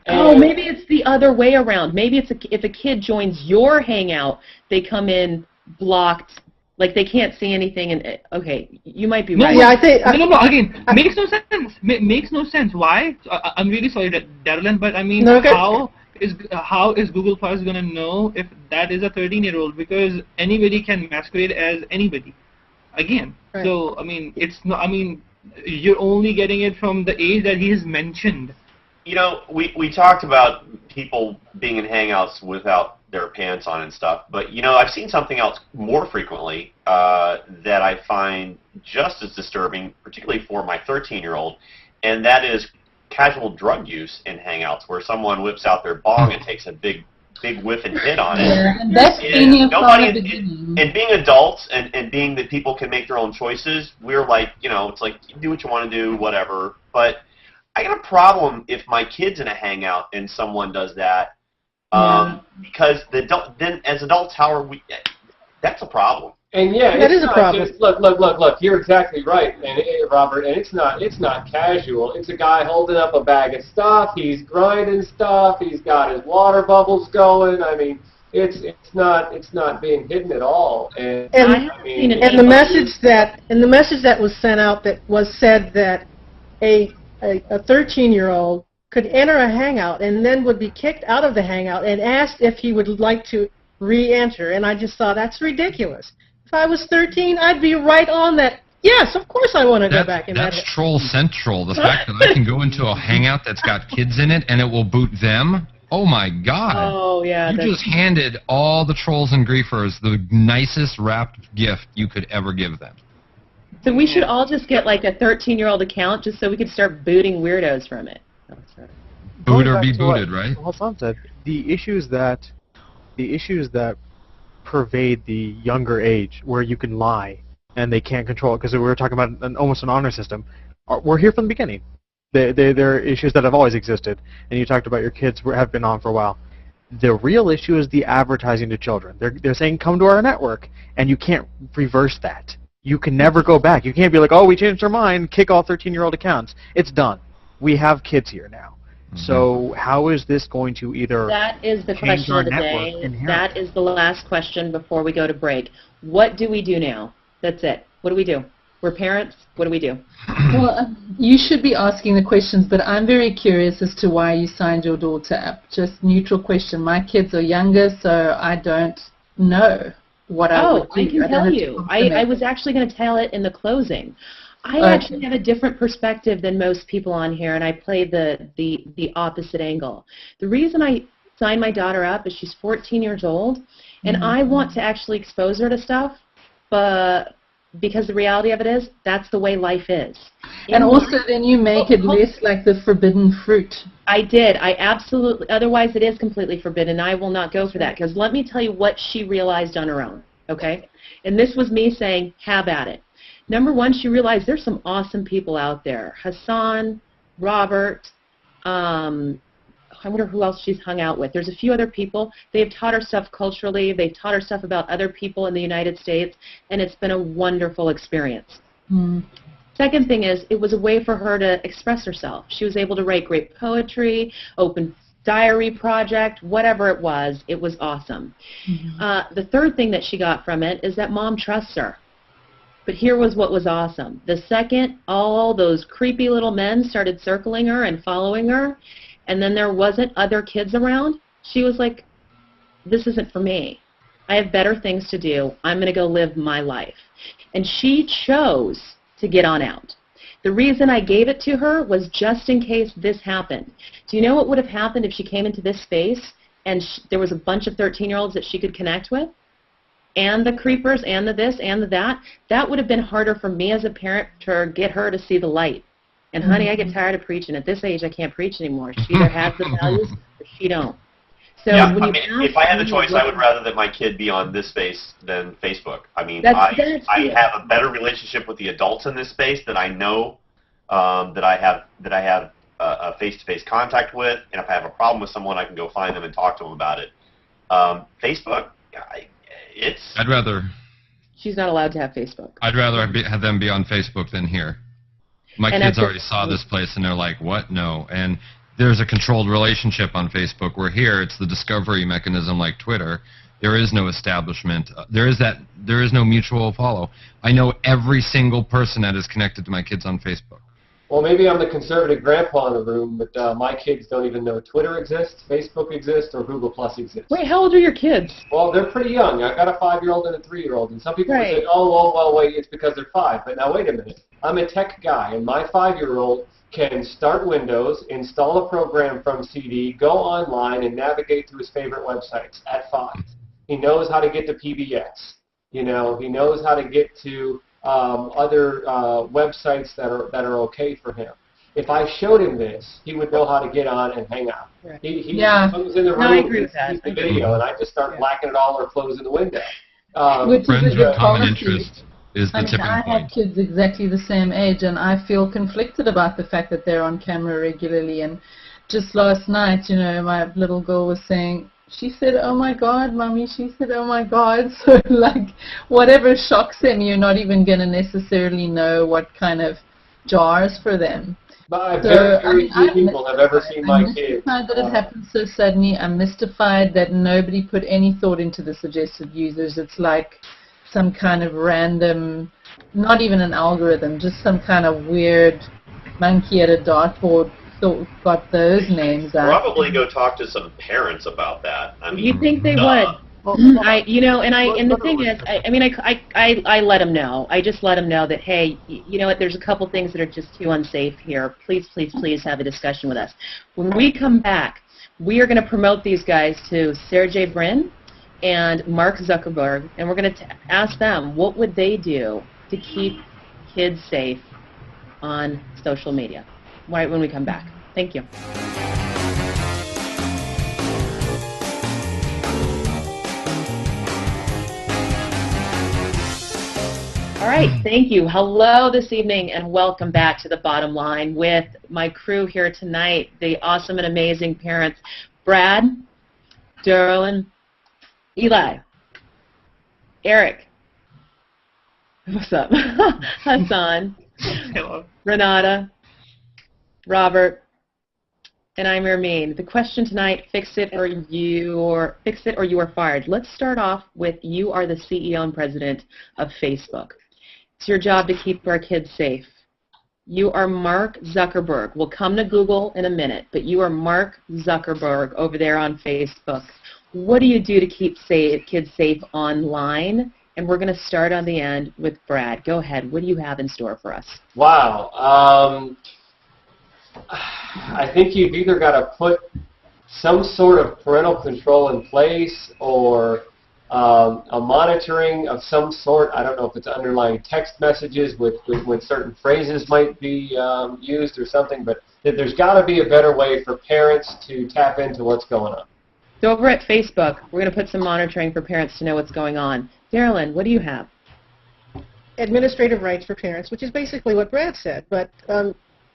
Oh, maybe it's the other way around. Maybe it's if a kid joins your hangout, they come in blocked, like they can't see anything. And okay, you might be right. Yeah, I think. No. Again, makes no sense. Makes no sense. Why? I'm really sorry, Darolyn, but I mean, how is Google Plus going to know if that is a 13-year-old? Because anybody can masquerade as anybody. Again, right. So I mean, it's not. I mean, you're only getting it from the age that he has mentioned. We talked about people being in hangouts without their pants on and stuff, but I've seen something else more frequently that I find just as disturbing, particularly for my 13-year-old, and that is casual drug use in hangouts where someone whips out their bong and takes a big whiff and hit on it. Yeah, and that's and being adults and being that people can make their own choices, we're like, it's like, do what you want to do, whatever. But I got a problem if my kid's in a hangout and someone does that, because then as adults, how are we? That's a problem. And yeah, that is a problem. Look. You're exactly right, Robert. And it's not casual. It's a guy holding up a bag of stuff. He's grinding stuff. He's got his water bubbles going. I mean, it's not being hidden at all. And the message that was sent out that was said that a 13-year-old could enter a hangout and then would be kicked out of the hangout and asked if he would like to re-enter. And I just thought that's ridiculous. If I was 13, I'd be right on that Yes, of course I want to go back in That's that. troll central. The fact that I can go into a hangout that's got kids in it and it will boot them. Oh my God! Oh yeah. You just handed all the trolls and griefers the nicest wrapped gift you could ever give them. So we should all just get like a 13-year-old account just so we could start booting weirdos from it. Boot or be booted, right? Hassan said the issues that pervade the younger age, where you can lie and they can't control it, because we were talking about almost an honor system. We're here from the beginning. There are issues that have always existed, and you talked about your kids have been on for a while. The real issue is the advertising to children. They're saying, come to our network, and you can't reverse that. You can never go back. You can't be like, oh, we changed our mind, kick all 13-year-old accounts. It's done. We have kids here now. Mm-hmm. So how is this going to either That is the question of the day. That is the last question before we go to break. What do we do now? That's it. What do we do? We're parents. What do we do? Well, you should be asking the questions, but I'm very curious as to why you signed your daughter up. Just neutral question. My kids are younger, so I don't know what I would do. I can tell you. I was actually going to tell it in the closing. I actually have a different perspective than most people on here, and I play the opposite angle. The reason I signed my daughter up is she's 14 years old, and I want to actually expose her to stuff, but because the reality of it is, that's the way life is. And also then you make it less like the forbidden fruit. I did. I absolutely, otherwise it is completely forbidden. I will not go for that, because let me tell you what she realized on her own, okay? And this was me saying, have at it. Number one, she realized there's some awesome people out there. Hassan, Robert, I wonder who else she's hung out with. There's a few other people. They've taught her stuff culturally. They've taught her stuff about other people in the United States, and it's been a wonderful experience. Second thing is, it was a way for her to express herself. She was able to write great poetry, open diary project, whatever it was awesome. The third thing that she got from it is that mom trusts her. But here was what was awesome. The second all those creepy little men started circling her and following her, and then there wasn't other kids around, she was like, this isn't for me. I have better things to do. I'm going to go live my life. And she chose to get on out. The reason I gave it to her was just in case this happened. Do you know what would have happened if she came into this space and there was a bunch of 13-year-olds that she could connect with? And the creepers, and the this, and the that? That would have been harder for me as a parent to get her to see the light. And honey, I get tired of preaching. At this age, I can't preach anymore. She either has the values or she don't. So yeah, when if I had the choice, I would rather that my kid be on this space than Facebook. I mean, I have a better relationship with the adults in this space that I know that I have a face-to-face contact with, and if I have a problem with someone, I can go find them and talk to them about it. Facebook, I'd rather. She's not allowed to have Facebook. I'd rather have them be on Facebook than here. My kids already saw this place, and they're like, what? No. And there's a controlled relationship on Facebook. Where here, it's the discovery mechanism like Twitter. There is no establishment. There is no mutual follow. I know every single person that is connected to my kids on Facebook. Well, maybe I'm the conservative grandpa in the room, but my kids don't even know Twitter exists, Facebook exists, or Google Plus exists. Wait, how old are your kids? Well, they're pretty young. I've got a 5-year-old and a 3-year-old, and some people say, oh, well, wait, it's because they're 5. But now, wait a minute. I'm a tech guy, and my 5-year-old can start Windows, install a program from CD, go online, and navigate to his favorite websites at 5. He knows how to get to PBS. You know, he knows how to get to other websites that are okay for him. If I showed him this, he would know how to get on and hang out. Right. He comes in the room, I agree with that. sees the video, and I just start blacking it all or closing the window. Friends with common interest is the tipping point. I have kids exactly the same age, and I feel conflicted about the fact that they're on camera regularly. And just last night, you know, my little girl was saying, she said, oh my God, Mommy, she said, oh my God. So, like, whatever shocks them, you're not even going to necessarily know what kind of jars for them. But very few people have ever seen my kids. I'm mystified that it happened so suddenly. I'm mystified that nobody put any thought into the suggested users. It's like some kind of random, not even an algorithm, just some kind of weird monkey at a dartboard got those names out. Probably go talk to some parents about that. I mean, You think they would? And the thing is, I let them know. I just let them know that, hey, you know what? There's a couple things that are just too unsafe here. Please, please, please have a discussion with us. When we come back, we are going to promote these guys to Sergey Brin and Mark Zuckerberg, and we're going to ask them what would they do to keep kids safe on social media. Right when we come back. Thank you. All right, thank you. Hello this evening and welcome back to The Bottom Line with my crew here tonight, the awesome and amazing parents, Brad, Darolyn, Eli, Eric, what's up, Hassan, Hello. Renata, Robert, and I'm Hermine. The question tonight, fix it or you are fired. Let's start off with you are the CEO and president of Facebook. It's your job to keep our kids safe. You are Mark Zuckerberg. We'll come to Google in a minute, but you are Mark Zuckerberg over there on Facebook. What do you do to keep kids safe online? And we're going to start on the end with Brad. Go ahead. What do you have in store for us? Wow. I think you've either got to put some sort of parental control in place or a monitoring of some sort. I don't know if it's underlying text messages with certain phrases might be used or something, but there's got to be a better way for parents to tap into what's going on. So over at Facebook, we're going to put some monitoring for parents to know what's going on. Darolyn, what do you have? Administrative rights for parents, which is basically what Brad said, but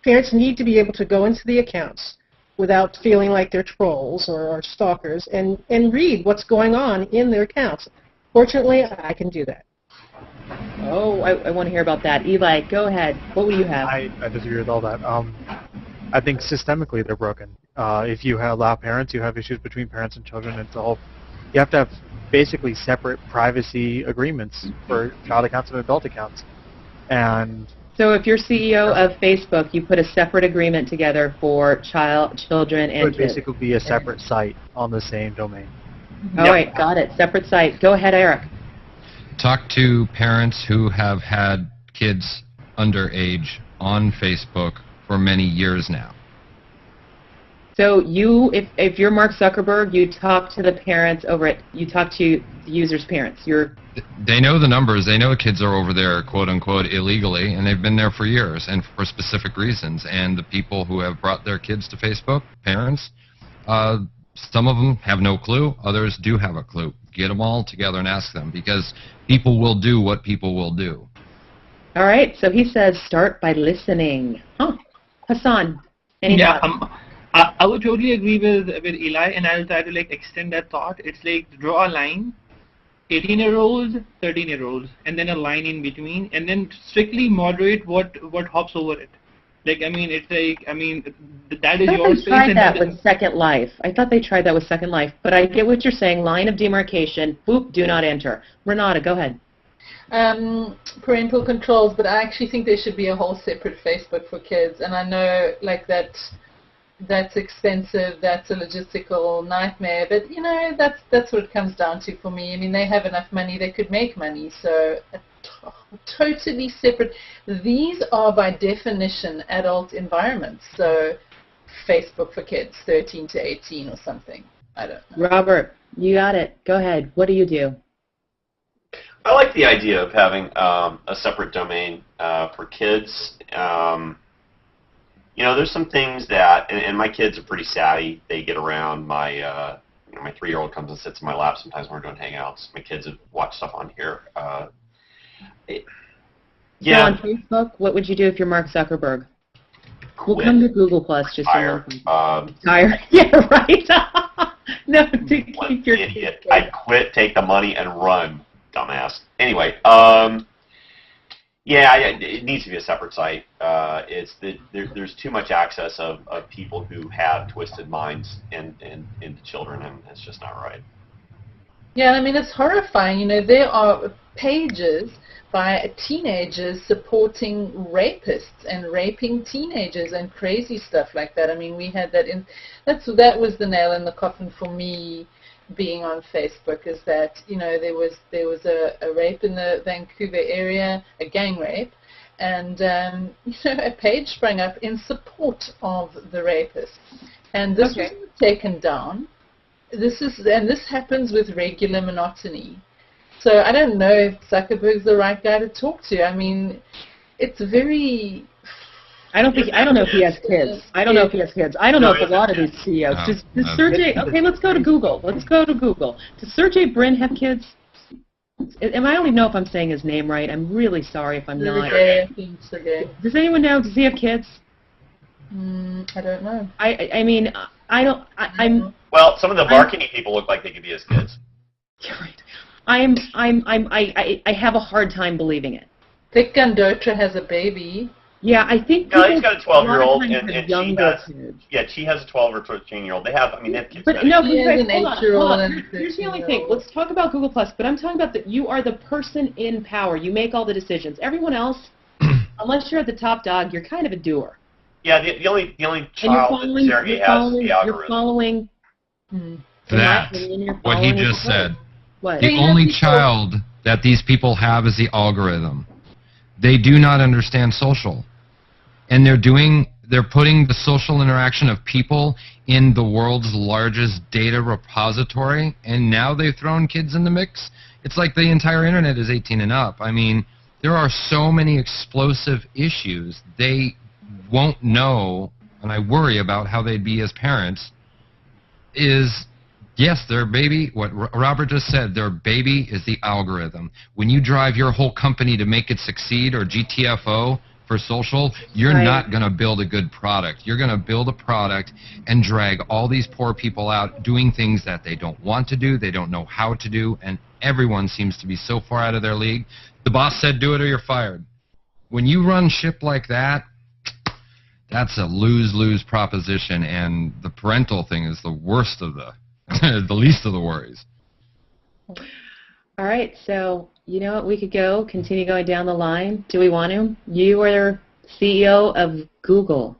parents need to be able to go into the accounts without feeling like they're trolls or stalkers and read what's going on in their accounts. Fortunately, I can do that. Oh, I want to hear about that. Eli, go ahead. What will you have? I disagree with all that. I think systemically they're broken. If you allow parents, you have issues between parents and children. You have to have basically separate privacy agreements for child accounts and adult accounts. And so if you're CEO of Facebook, you put a separate agreement together for children and kids. It would basically be a separate site on the same domain. All right, got it. Separate site. Go ahead, Eric. Talk to parents who have had kids underage on Facebook for many years now. So if you're Mark Zuckerberg, you talk to the parents you talk to the user's parents. They know the numbers. They know kids are over there, quote unquote, illegally, and they've been there for years and for specific reasons. And the people who have brought their kids to Facebook, parents, some of them have no clue. Others do have a clue. Get them all together and ask them, because people will do what people will do. All right. So he says start by listening. Hassan, any thoughts? I would totally agree with Eli, and I'll try to extend that thought. It's draw a line, 18-year-olds, 13-year-olds, and then a line in between, and then strictly moderate what hops over it. That is your space. I thought they tried that with Second Life. I thought they tried that with Second Life, but I get what you're saying. Line of demarcation. Boop. Do not enter. Renata, go ahead. Parental controls, but I actually think there should be a whole separate Facebook for kids, and I know that's expensive, that's a logistical nightmare, but that's what it comes down to for me. I mean, they have enough money, they could make money, so totally separate. These are by definition adult environments, so Facebook for kids, 13 to 18 or something. I don't know. Robert, you got it. Go ahead. What do you do? I like the idea of having a separate domain for kids. There's some things that, and my kids are pretty savvy. They get around. My 3-year-old comes and sits in my lap sometimes when we're doing hangouts. My kids have watched stuff on here. So on Facebook, what would you do if you're Mark Zuckerberg? We'll come to Google Plus just Tire. Tire. Yeah, right. No, to keep your idiot. I'd quit, take the money, and run, dumbass. Anyway, it needs to be a separate site. There's too much access of people who have twisted minds into children, and it's just not right. Yeah, I mean, it's horrifying. There are pages by teenagers supporting rapists and raping teenagers and crazy stuff like that. I mean, we had that that was the nail in the coffin for me being on Facebook is that, you know, there was a rape in the Vancouver area, a gang rape, and you know, a page sprang up in support of the rapist, and this was taken down. This happens with regular monotony. So I don't know if Zuckerberg's the right guy to talk to. I mean, it's very. I don't know if he has kids. I don't know if he has kids. I don't know if a lot of these CEOs. Does Sergey? Okay, let's go to Google. Does Sergey Brin have kids? And I don't know if I'm saying his name right. I'm really sorry if I'm not. Does anyone know? Does he have kids? I don't know. I mean, I'm. Well, some of the marketing people look like they could be his kids. You're right. I have a hard time believing it. Vic Gandotra has a baby. Yeah, I think. No, he's got a 12-year-old, and she has a 12 or 13-year-old. They have kids. But no, he has an 8-year-old. Here's the only thing. Let's talk about Google Plus. But I'm talking about that you are the person in power. You make all the decisions. Everyone else, unless you're at the top dog, you're kind of a doer. Yeah, the only child that Sergey has is the algorithm. You're following. What he just said. What? The only child that these people have is the algorithm. They do not understand social. And they're putting the social interaction of people in the world's largest data repository, and now they've thrown kids in the mix. It's like the entire internet is 18 and up. I mean, there are so many explosive issues. They won't know, and I worry about how they'd be as parents, yes, their baby, what Robert just said, their baby is the algorithm. When you drive your whole company to make it succeed, or GTFO for social, you're not going to build a good product. You're going to build a product and drag all these poor people out doing things that they don't want to do, they don't know how to do, and everyone seems to be so far out of their league. The boss said, do it or you're fired. When you run ship like that, that's a lose-lose proposition, and the parental thing is the worst of the the least of the worries. All right, so you know what? We could continue going down the line. Do we want to? You are CEO of Google.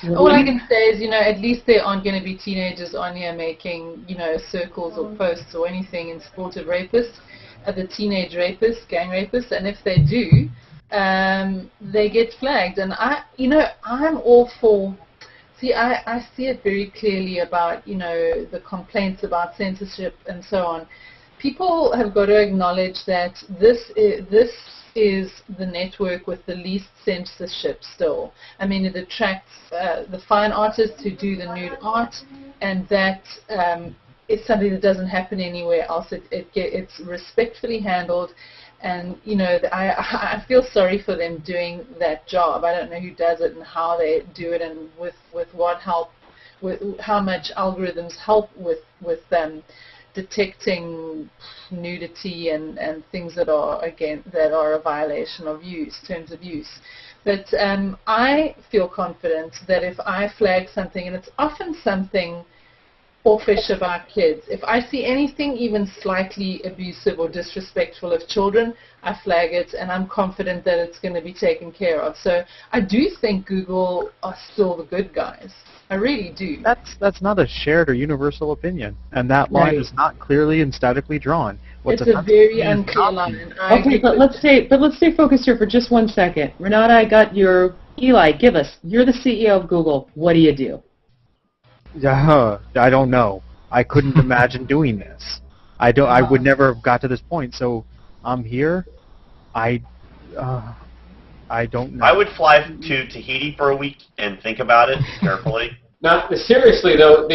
All I can say is, you know, at least there aren't going to be teenagers on here making, you know, circles or posts or anything in support of rapists, the teenage rapists, gang rapists, and if they do, they get flagged. And I'm all for. See, I see it very clearly about, you know, the complaints about censorship and so on. People have got to acknowledge that this is the network with the least censorship still. I mean, it attracts the fine artists who do the nude art, and that is something that doesn't happen anywhere else. It's respectfully handled. And, you know, I feel sorry for them doing that job. I don't know who does it and how they do it and with what help, with how much algorithms help with them detecting nudity and things that are a violation of terms of use. But I feel confident that if I flag something, and it's often something offish about kids. If I see anything even slightly abusive or disrespectful of children, I flag it, and I'm confident that it's going to be taken care of. So I do think Google are still the good guys. I really do. That's not a shared or universal opinion, and that line is not clearly and statically drawn. It's a very unclear line. Okay, but let's stay focused here for just 1 second. Renata, I got your Eli. Give us. You're the CEO of Google. What do you do? I don't know. I couldn't imagine doing this. I would never have got to this point. So I'm here. I don't know. I would fly to Tahiti for a week and think about it carefully. Now, seriously though,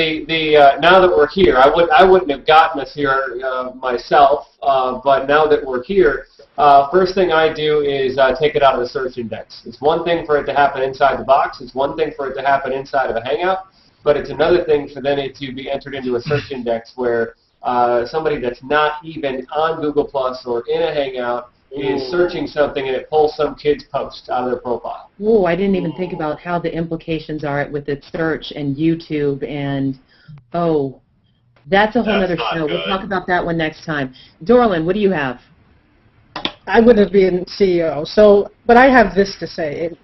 now that we're here, I wouldn't have gotten us here myself. But now that we're here, first thing I do is take it out of the search index. It's one thing for it to happen inside the box. It's one thing for it to happen inside of a Hangout. But it's another thing for then it to be entered into a search index where somebody that's not even on Google Plus or in a Hangout is searching something and it pulls some kid's post out of their profile. Oh, I didn't even think about how the implications are with the search and YouTube and, that's a whole other show. We'll talk about that one next time. Darolyn, what do you have? I wouldn't have been CEO, but I have this to say,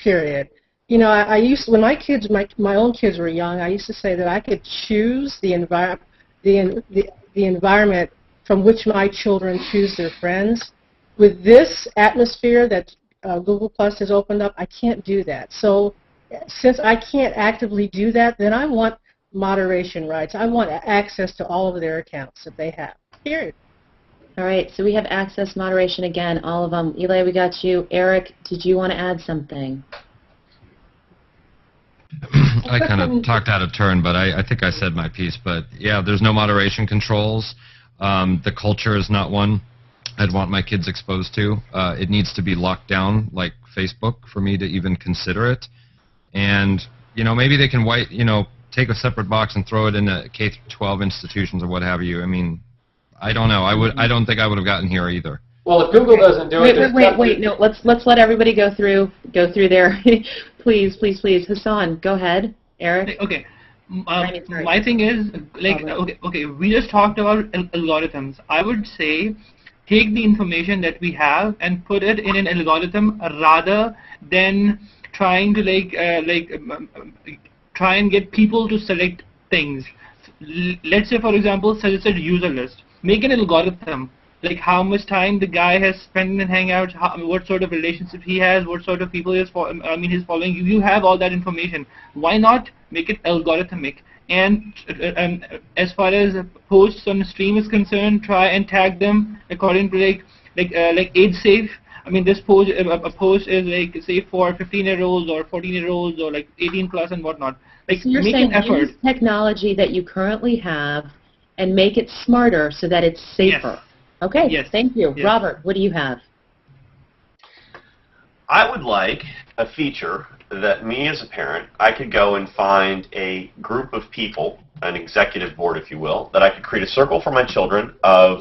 period. You know, I used when my own kids were young, I used to say that I could choose the environment from which my children choose their friends. With this atmosphere that Google Plus has opened up, I can't do that. So since I can't actively do that, then I want moderation rights. I want access to all of their accounts that they have. Period. All right, so we have access moderation again, all of them. Eli, we got you. Eric, did you want to add something? I kind of talked out of turn, but I think I said my piece. But yeah, there's no moderation controls. The culture is not one I'd want my kids exposed to. It needs to be locked down like Facebook for me to even consider it. And, you know, maybe they can take a separate box and throw it into K-12 institutions or what have you. I mean, I don't know. I don't think I would have gotten here either. Well, if Google doesn't do it, wait. No, let's let everybody go through there. Please. Hassan, go ahead. Eric. Okay. My thing is, okay. We just talked about algorithms. I would say take the information that we have and put it in an algorithm rather than trying to try and get people to select things. Let's say, for example, suggested user list. Make an algorithm, like how much time the guy has spent in Hangouts, what sort of relationship he has, what sort of people he's following. You have all that information. Why not make it algorithmic? And as far as posts on the stream is concerned, try and tag them according to like age safe. I mean, this post a post is like say for 15-year-olds or 14-year-olds or like 18 plus and whatnot. Like so you're make saying an effort. Use technology that you currently have and make it smarter so that it's safer. Yes. Okay. Yes. Thank you, yes. Robert. What do you have? I would like a feature that me as a parent, I could go and find a group of people, an executive board, if you will, that I could create a circle for my children of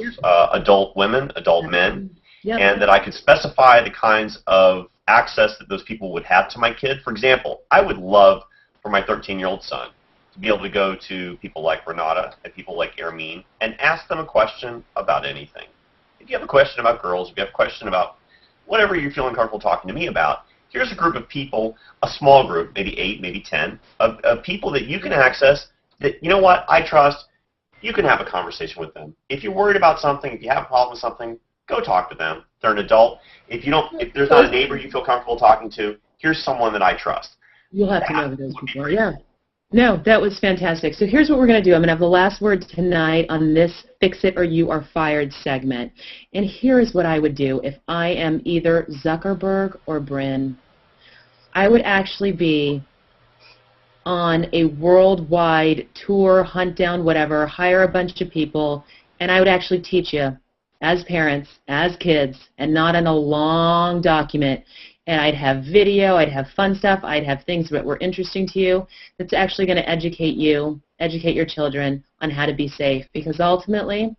adult women, adult men, and that I could specify the kinds of access that those people would have to my kid. For example, I would love for my 13-year-old son to be able to go to people like Renata and people like Hermine and ask them a question about anything. If you have a question about girls, if you have a question about whatever you're feeling comfortable talking to me about, here's a group of people, a small group, maybe 8, maybe 10, of people that you can access that, you know what, I trust. You can have a conversation with them. If you're worried about something, if you have a problem with something, go talk to them. They're an adult. If there's not a neighbor you feel comfortable talking to, here's someone that I trust. You'll have to know who those people are. Yeah. No, that was fantastic. So here's what we're going to do. I'm going to have the last word tonight on this Fix It or You Are Fired segment. And here's what I would do if I am either Zuckerberg or Brin. I would actually be on a worldwide tour, hunt down whatever, hire a bunch of people, and I would actually teach you as parents, as kids, and not in a long document. And I'd have video, I'd have fun stuff, I'd have things that were interesting to you that's actually going to educate you, educate your children on how to be safe. Because ultimately,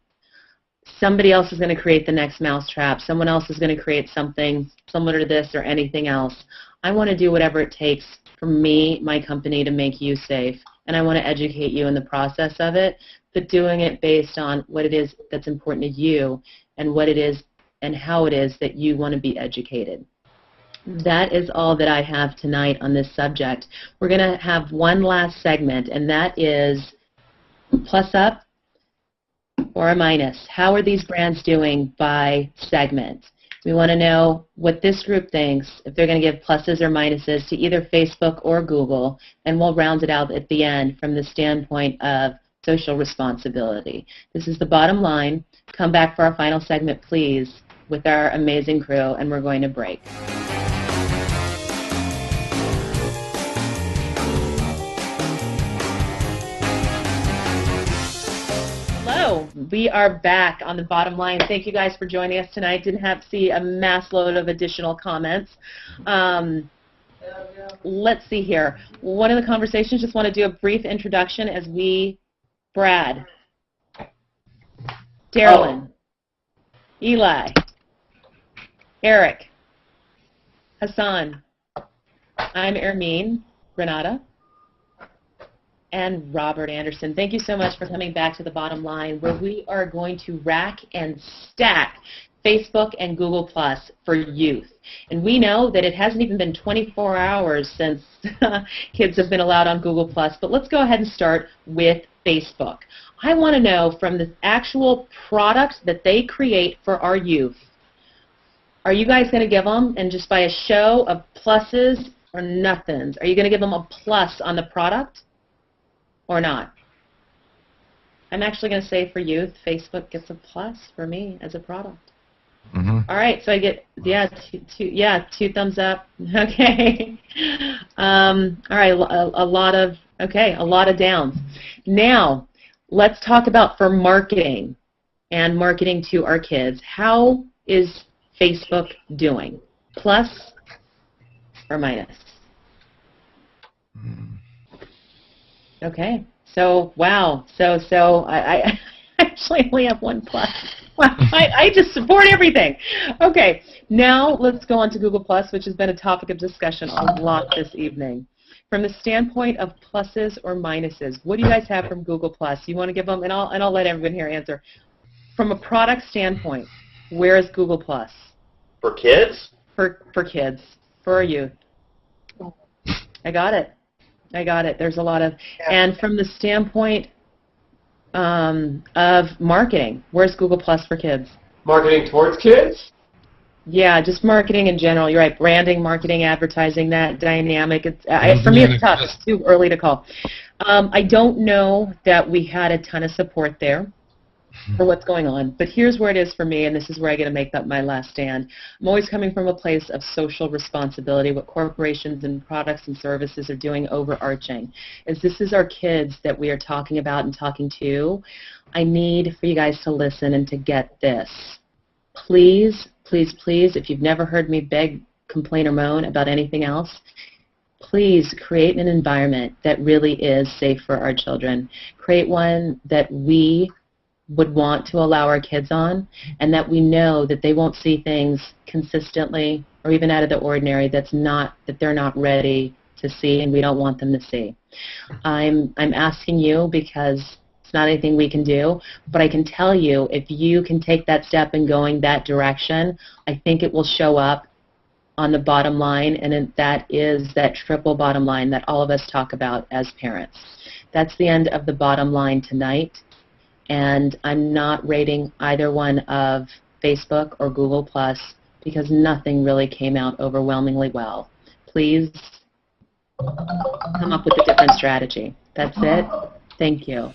somebody else is going to create the next mousetrap. Someone else is going to create something similar to this or anything else. I want to do whatever it takes for me, my company, to make you safe. And I want to educate you in the process of it, but doing it based on what it is that's important to you and what it is and how it is that you want to be educated. That is all that I have tonight on this subject. We're going to have one last segment, and that is plus up or a minus. How are these brands doing by segment? We want to know what this group thinks, if they're going to give pluses or minuses to either Facebook or Google, and we'll round it out at the end from the standpoint of social responsibility. This is the bottom line. Come back for our final segment, please, with our amazing crew, and we're going to break. Hello, we are back on the bottom line. Thank you guys for joining us tonight. Didn't have to see a mass load of additional comments. Let's see here. One of the conversations, just want to do a brief introduction as Brad, Darolyn, Eli, Eric, Hassan, I'm Hermine, Renata, and Robert Anderson. Thank you so much for coming back to the bottom line, where we are going to rack and stack Facebook and Google Plus for youth. And we know that it hasn't even been 24 hours since kids have been allowed on Google Plus, but let's go ahead and start with Facebook. I want to know from the actual product that they create for our youth, are you guys going to give them, and just by a show of pluses or nothings, are you going to give them a plus on the product or not? I'm actually going to say for youth, Facebook gets a plus for me as a product. All right, so I get, two thumbs up. Okay. All right, a lot of downs. Now, let's talk about for marketing and marketing to our kids. How is Facebook doing? Plus or minus? Okay. So, wow. So I actually only have one plus. Wow, I just support everything. Okay, now let's go on to Google Plus, which has been a topic of discussion a lot this evening. From the standpoint of pluses or minuses, what do you guys have from Google Plus? You want to give them, and I'll let everyone here answer. From a product standpoint, where is Google Plus? For kids? For kids, for our youth. I got it. There's a lot of, and from the standpoint of marketing, where's Google Plus for kids? Marketing towards kids? Yeah, just marketing in general. You're right. Branding, marketing, advertising, that dynamic. For me, it's tough. It's too early to call. I don't know that we had a ton of support there for what's going on. But here's where it is for me, and this is where I get to make up my last stand. I'm always coming from a place of social responsibility. What corporations and products and services are doing overarching is this is our kids that we are talking about and talking to. I need for you guys to listen and to get this. Please, please, please, if you've never heard me beg, complain, or moan about anything else, please create an environment that really is safe for our children. Create one that we would want to allow our kids on, and that we know that they won't see things consistently or even out of the ordinary that they're not ready to see, and we don't want them to see. I'm asking you because it's not anything we can do, but I can tell you if you can take that step in going that direction, I think it will show up on the bottom line, and that is that triple bottom line that all of us talk about as parents. That's the end of the bottom line tonight. And I'm not rating either one of Facebook or Google Plus because nothing really came out overwhelmingly well. Please come up with a different strategy. That's it. Thank you.